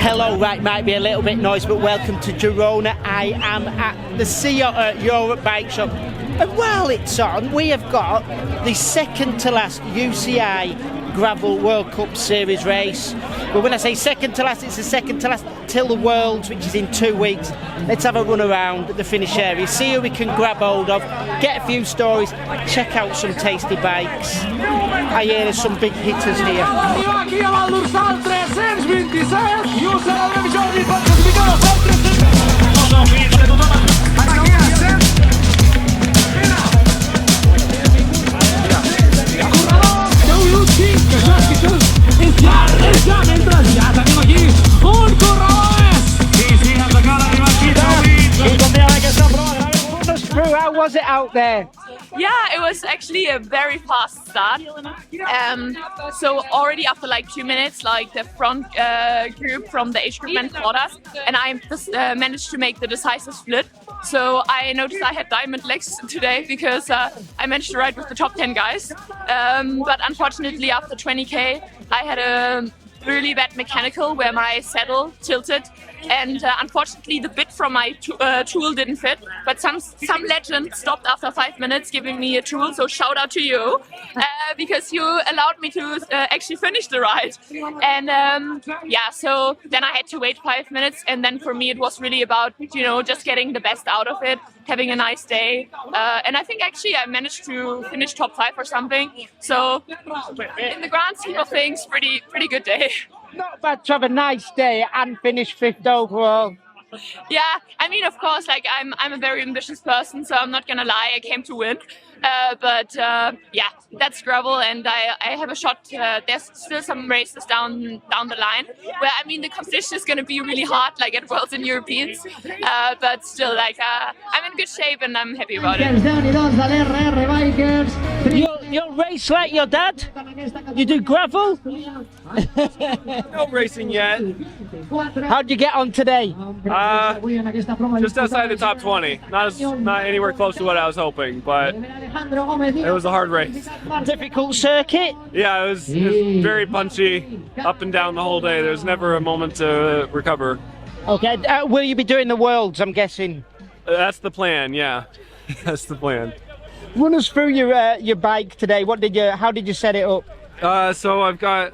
Hello, right, might be a little bit noisy, but welcome to Girona. I am at the CI Europe Bike Shop. And while it's on, we have got the second to last UCI Gravel World Cup Series race. But when I say second to last, it's the second to last till the Worlds, which is in 2 weeks. Let's have a run around the finish area, see who we can grab hold of, get a few stories, check out some tasty bikes. I hear there's some big hitters here. How was it out there? Yeah, it was actually a very fast start. So already after like 2 minutes, like the front group from the age group went quarters, and I just managed to make the decisive split. So I noticed I had diamond legs today because I managed to ride with the top 10 guys. But unfortunately, after 20k, I had a really bad mechanical where my saddle tilted, and unfortunately the bit from my tool didn't fit, but some legend stopped after 5 minutes giving me a tool, so shout out to you because you allowed me to actually finish the ride. And yeah, so then I had to wait 5 minutes, and then for me it was really about, you know, just getting the best out of it, having a nice day, and I think actually I managed to finish top 5 or something, so in the grand scheme of things, pretty good day. Not bad to have a nice day and finish 5th overall. Yeah, I mean, of course, like I'm a very ambitious person, so I'm not gonna lie, I came to win. But yeah, that's gravel, and I have a shot. There's still some races down the line where, I mean, the competition is gonna be really hard, like at Worlds and Europeans. But still, like I'm in good shape and I'm happy about it. You'll race like your dad? You do gravel? No racing yet. How'd you get on today? Just outside the top 20. Not anywhere close to what I was hoping, but it was a hard race. Difficult circuit? Yeah, it was very punchy, up and down the whole day. There was never a moment to recover. Okay, will you be doing the Worlds, I'm guessing? That's the plan, yeah. That's the plan. Run us through your bike today. How did you set it up? So I've got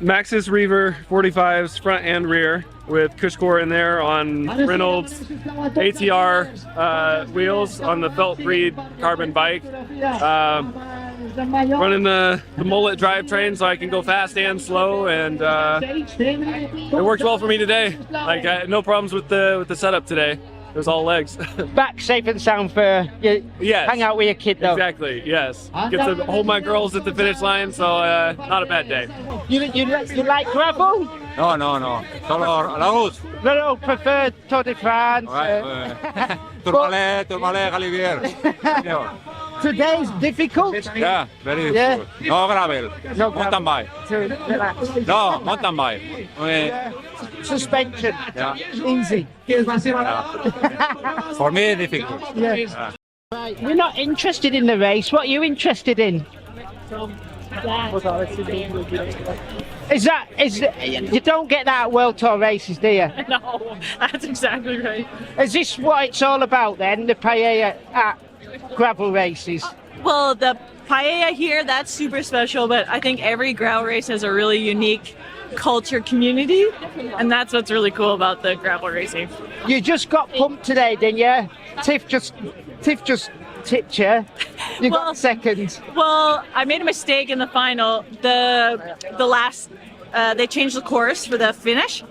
Maxxis Reaver 45s front and rear with Cushcore in there on Reynolds ATR wheels on the felt breed carbon bike. Running the mullet drivetrain so I can go fast and slow, and it worked well for me today. Like no problems with the setup today. It was all legs. Back safe and sound for you. Yes. Hang out with your kid though. Exactly, yes. Get to hold my girls at the finish line, so not a bad day. You like gravel? No. Solo la route. No, prefer Tour de France. Tourmalet, Galibier. Today's difficult? Yeah, very difficult. Yeah. No gravel. No Mountain bike. No, mountain bike. Suspension. Yeah. Easy. Yeah. For me, difficult. Yeah. Right. We're not interested in the race. What are you interested in? You don't get that at World Tour races, do you? No, that's exactly right. Is this what it's all about then, the paella at gravel races? Well, the paella here, that's super special, but I think every gravel race has a really unique culture community, and that's what's really cool about the gravel racing. You just got pumped today, didn't you? Tiff just tipped you. You got second. Well, I made a mistake in the final. The last they changed the course for the finish,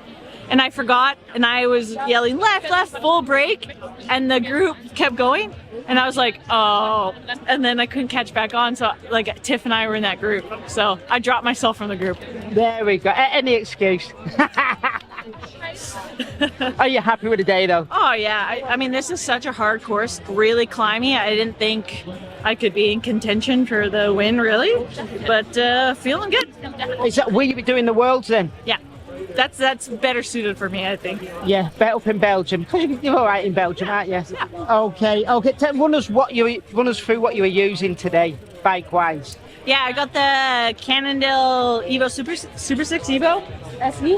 and I forgot, and I was yelling left, full brake, and the group kept going, and I was like, oh, and then I couldn't catch back on, so like Tiff and I were in that group, so I dropped myself from the group. There we go. Any excuse. Are you happy with the day though? Oh yeah, I mean, this is such a hard course, really climby. I didn't think I could be in contention for the win, really, but feeling good. Will you be doing the Worlds then? Yeah, that's better suited for me, I think. Yeah, better up in Belgium. You're all right in Belgium, aren't you? Yeah. Okay. Run us through what you were using today, bike-wise. Yeah, I got the Cannondale Evo Super 6 Evo SE.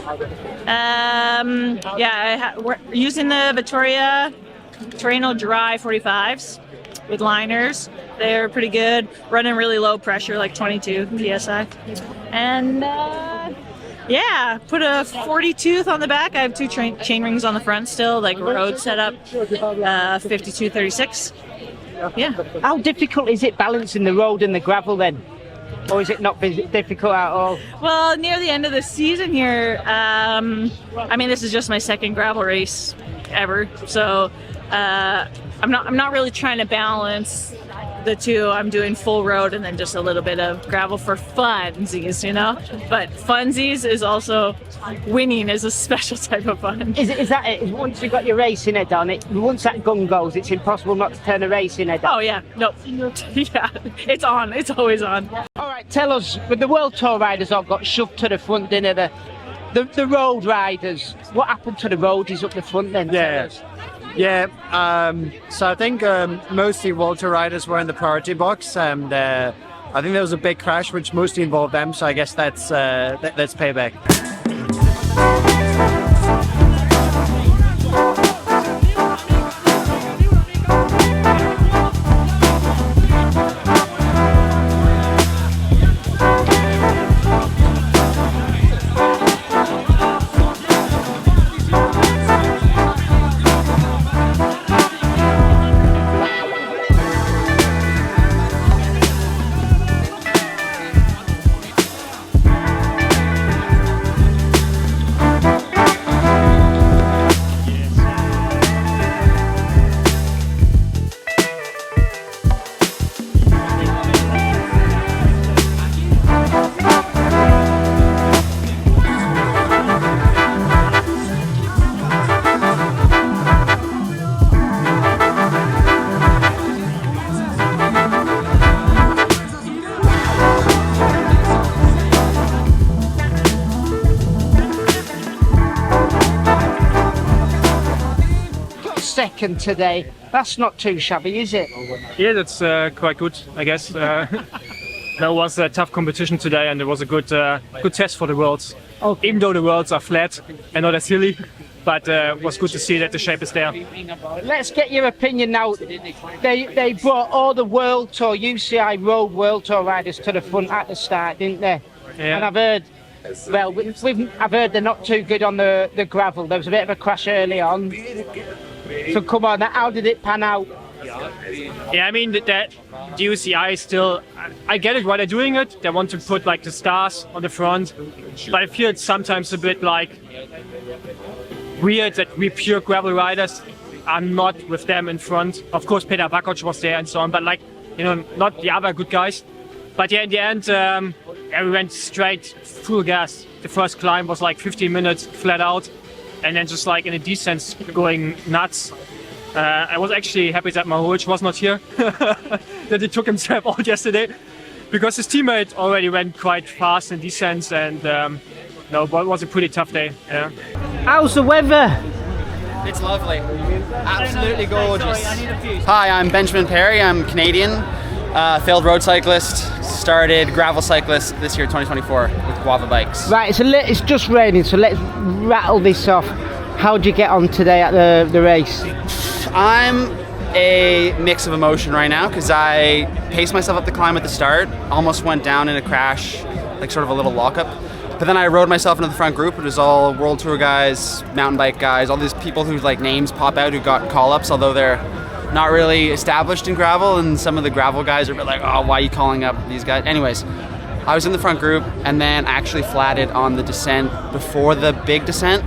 We're using the Vittoria Terreno Dry 45s with liners. They're pretty good. Running really low pressure, like 22 psi. And put a 40 tooth on the back. I have two chain rings on the front still, like road setup, 52-36. Yeah. How difficult is it balancing the road and the gravel then? Or is it not difficult at all? Well, near the end of the season here, this is just my second gravel race ever, so I'm not really trying to balance the two. I'm doing full road and then just a little bit of gravel for funsies, But funsies is also winning is a special type of fun. Is that it? Once you've got your racing head on, once that gun goes, it's impossible not to turn a racing head on. Oh yeah, no, yeah, it's on. It's always on. All right, tell us, with the World Tour riders all got shoved to the front, didn't they? The road riders, what happened to the roadies up the front then? So I think mostly World Tour riders were in the priority box, and I think there was a big crash which mostly involved them, so I guess that's payback. Second today. That's not too shabby, is it? Yeah, that's quite good, I guess. That was a tough competition today, and it was a good test for the worlds. Okay. Even though the worlds are flat and not as hilly, but it was good to see that the shape is there. Let's get your opinion now. They brought all the World Tour, UCI Road World Tour riders to the front at the start, didn't they? Yeah. And I've heard, I've heard they're not too good on the gravel. There was a bit of a crash early on. So come on, how did it pan out? Yeah, I mean, that the UCI is still, I get it why they're doing it. They want to put like the stars on the front, but I feel it's sometimes a bit like weird that we pure gravel riders are not with them in front. Of course, Peter Bakoc was there and so on, but like, not the other good guys. But yeah, in the end, we went straight full gas. The first climb was like 15 minutes flat out, and then just like in a descent going nuts. I was actually happy that Mahoch was not here, that he took himself out yesterday, because his teammate already went quite fast in descents, and it was a pretty tough day. Yeah. How's the weather? It's lovely. Absolutely gorgeous. Hi, I'm Benjamin Perry. I'm Canadian, failed road cyclist, started gravel cyclist this year, 2024, with Guava bikes. Right, it's just raining, so let's rattle this off. How'd you get on today at the race? I'm a mix of emotion right now, because I paced myself up the climb at the start, almost went down in a crash, like sort of a little lockup. But then I rode myself into the front group. It was all World Tour guys, mountain bike guys, all these people whose like names pop out who got call-ups, although they're not really established in gravel, and some of the gravel guys are a bit like, oh, why are you calling up these guys? Anyways, I was in the front group, and then I actually flatted on the descent before the big descent.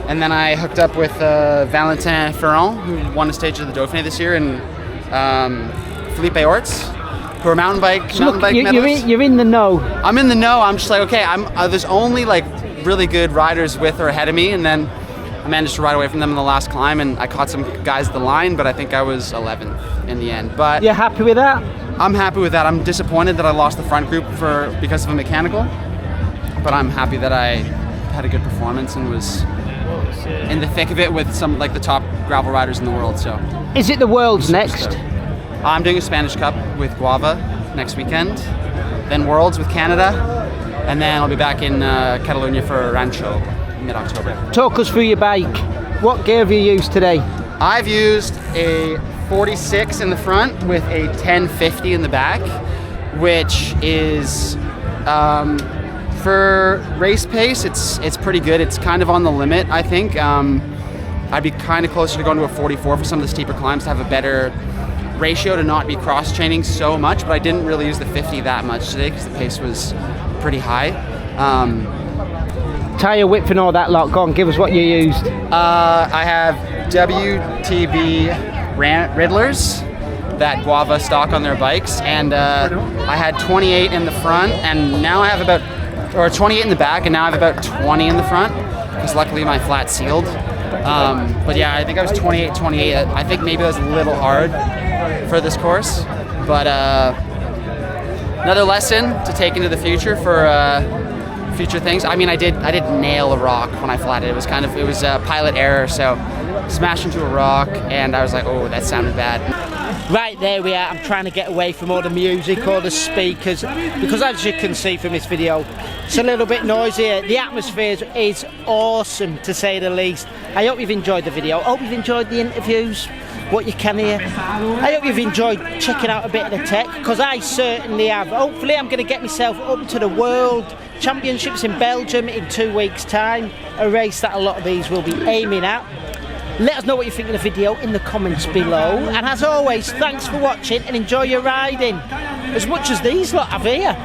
And then I hooked up with Valentin Ferrand, who won a stage of the Dauphiné this year, and Felipe Orts, who are mountain bike medalists. You're in the know. I'm in the know. I'm just like, okay, there's only like really good riders with or ahead of me, and then I managed to ride away from them in the last climb, and I caught some guys at the line, but I think I was 11th in the end. But you're happy with that? I'm happy with that. I'm disappointed that I lost the front group because of a mechanical, but I'm happy that I had a good performance and was in the thick of it with some like the top gravel riders in the world. So is it the Worlds next? I'm doing a Spanish Cup with Guava next weekend, then Worlds with Canada, and then I'll be back in Catalonia for Rancho mid-October. Talk us through your bike. What gear have you used today? I've used a 46 in the front with a 1050 in the back, which is for race pace, it's pretty good. It's kind of on the limit, I think. I'd be kind of closer to going to a 44 for some of the steeper climbs to have a better ratio to not be cross-training so much, but I didn't really use the 50 that much today because the pace was pretty high. Tyre width and all that lot. Go on, give us what you used. I have WTB Riddlers, that Guava stock on their bikes, and I had 28 in the front, and now I have or 28 in the back, and now I have about 20 in the front, because luckily my flat sealed. But yeah, I think I was 28. I think maybe that was a little hard for this course, but another lesson to take into the future for future things. I mean, I did nail a rock when I flatted. It was pilot error, so smashed into a rock, and I was like, oh, that sounded bad. Right, there we are. I'm trying to get away from all the music, all the speakers, because as you can see from this video, it's a little bit noisy. The atmosphere is awesome, to say the least. I hope you've enjoyed the video. I hope you've enjoyed the interviews, what you can hear. I hope you've enjoyed checking out a bit of the tech, because I certainly have. Hopefully I'm going to get myself up to the World Championships in Belgium in 2 weeks' time, a race that a lot of these will be aiming at. Let us know what you think of the video in the comments below, and as always, thanks for watching and enjoy your riding as much as these lot have here.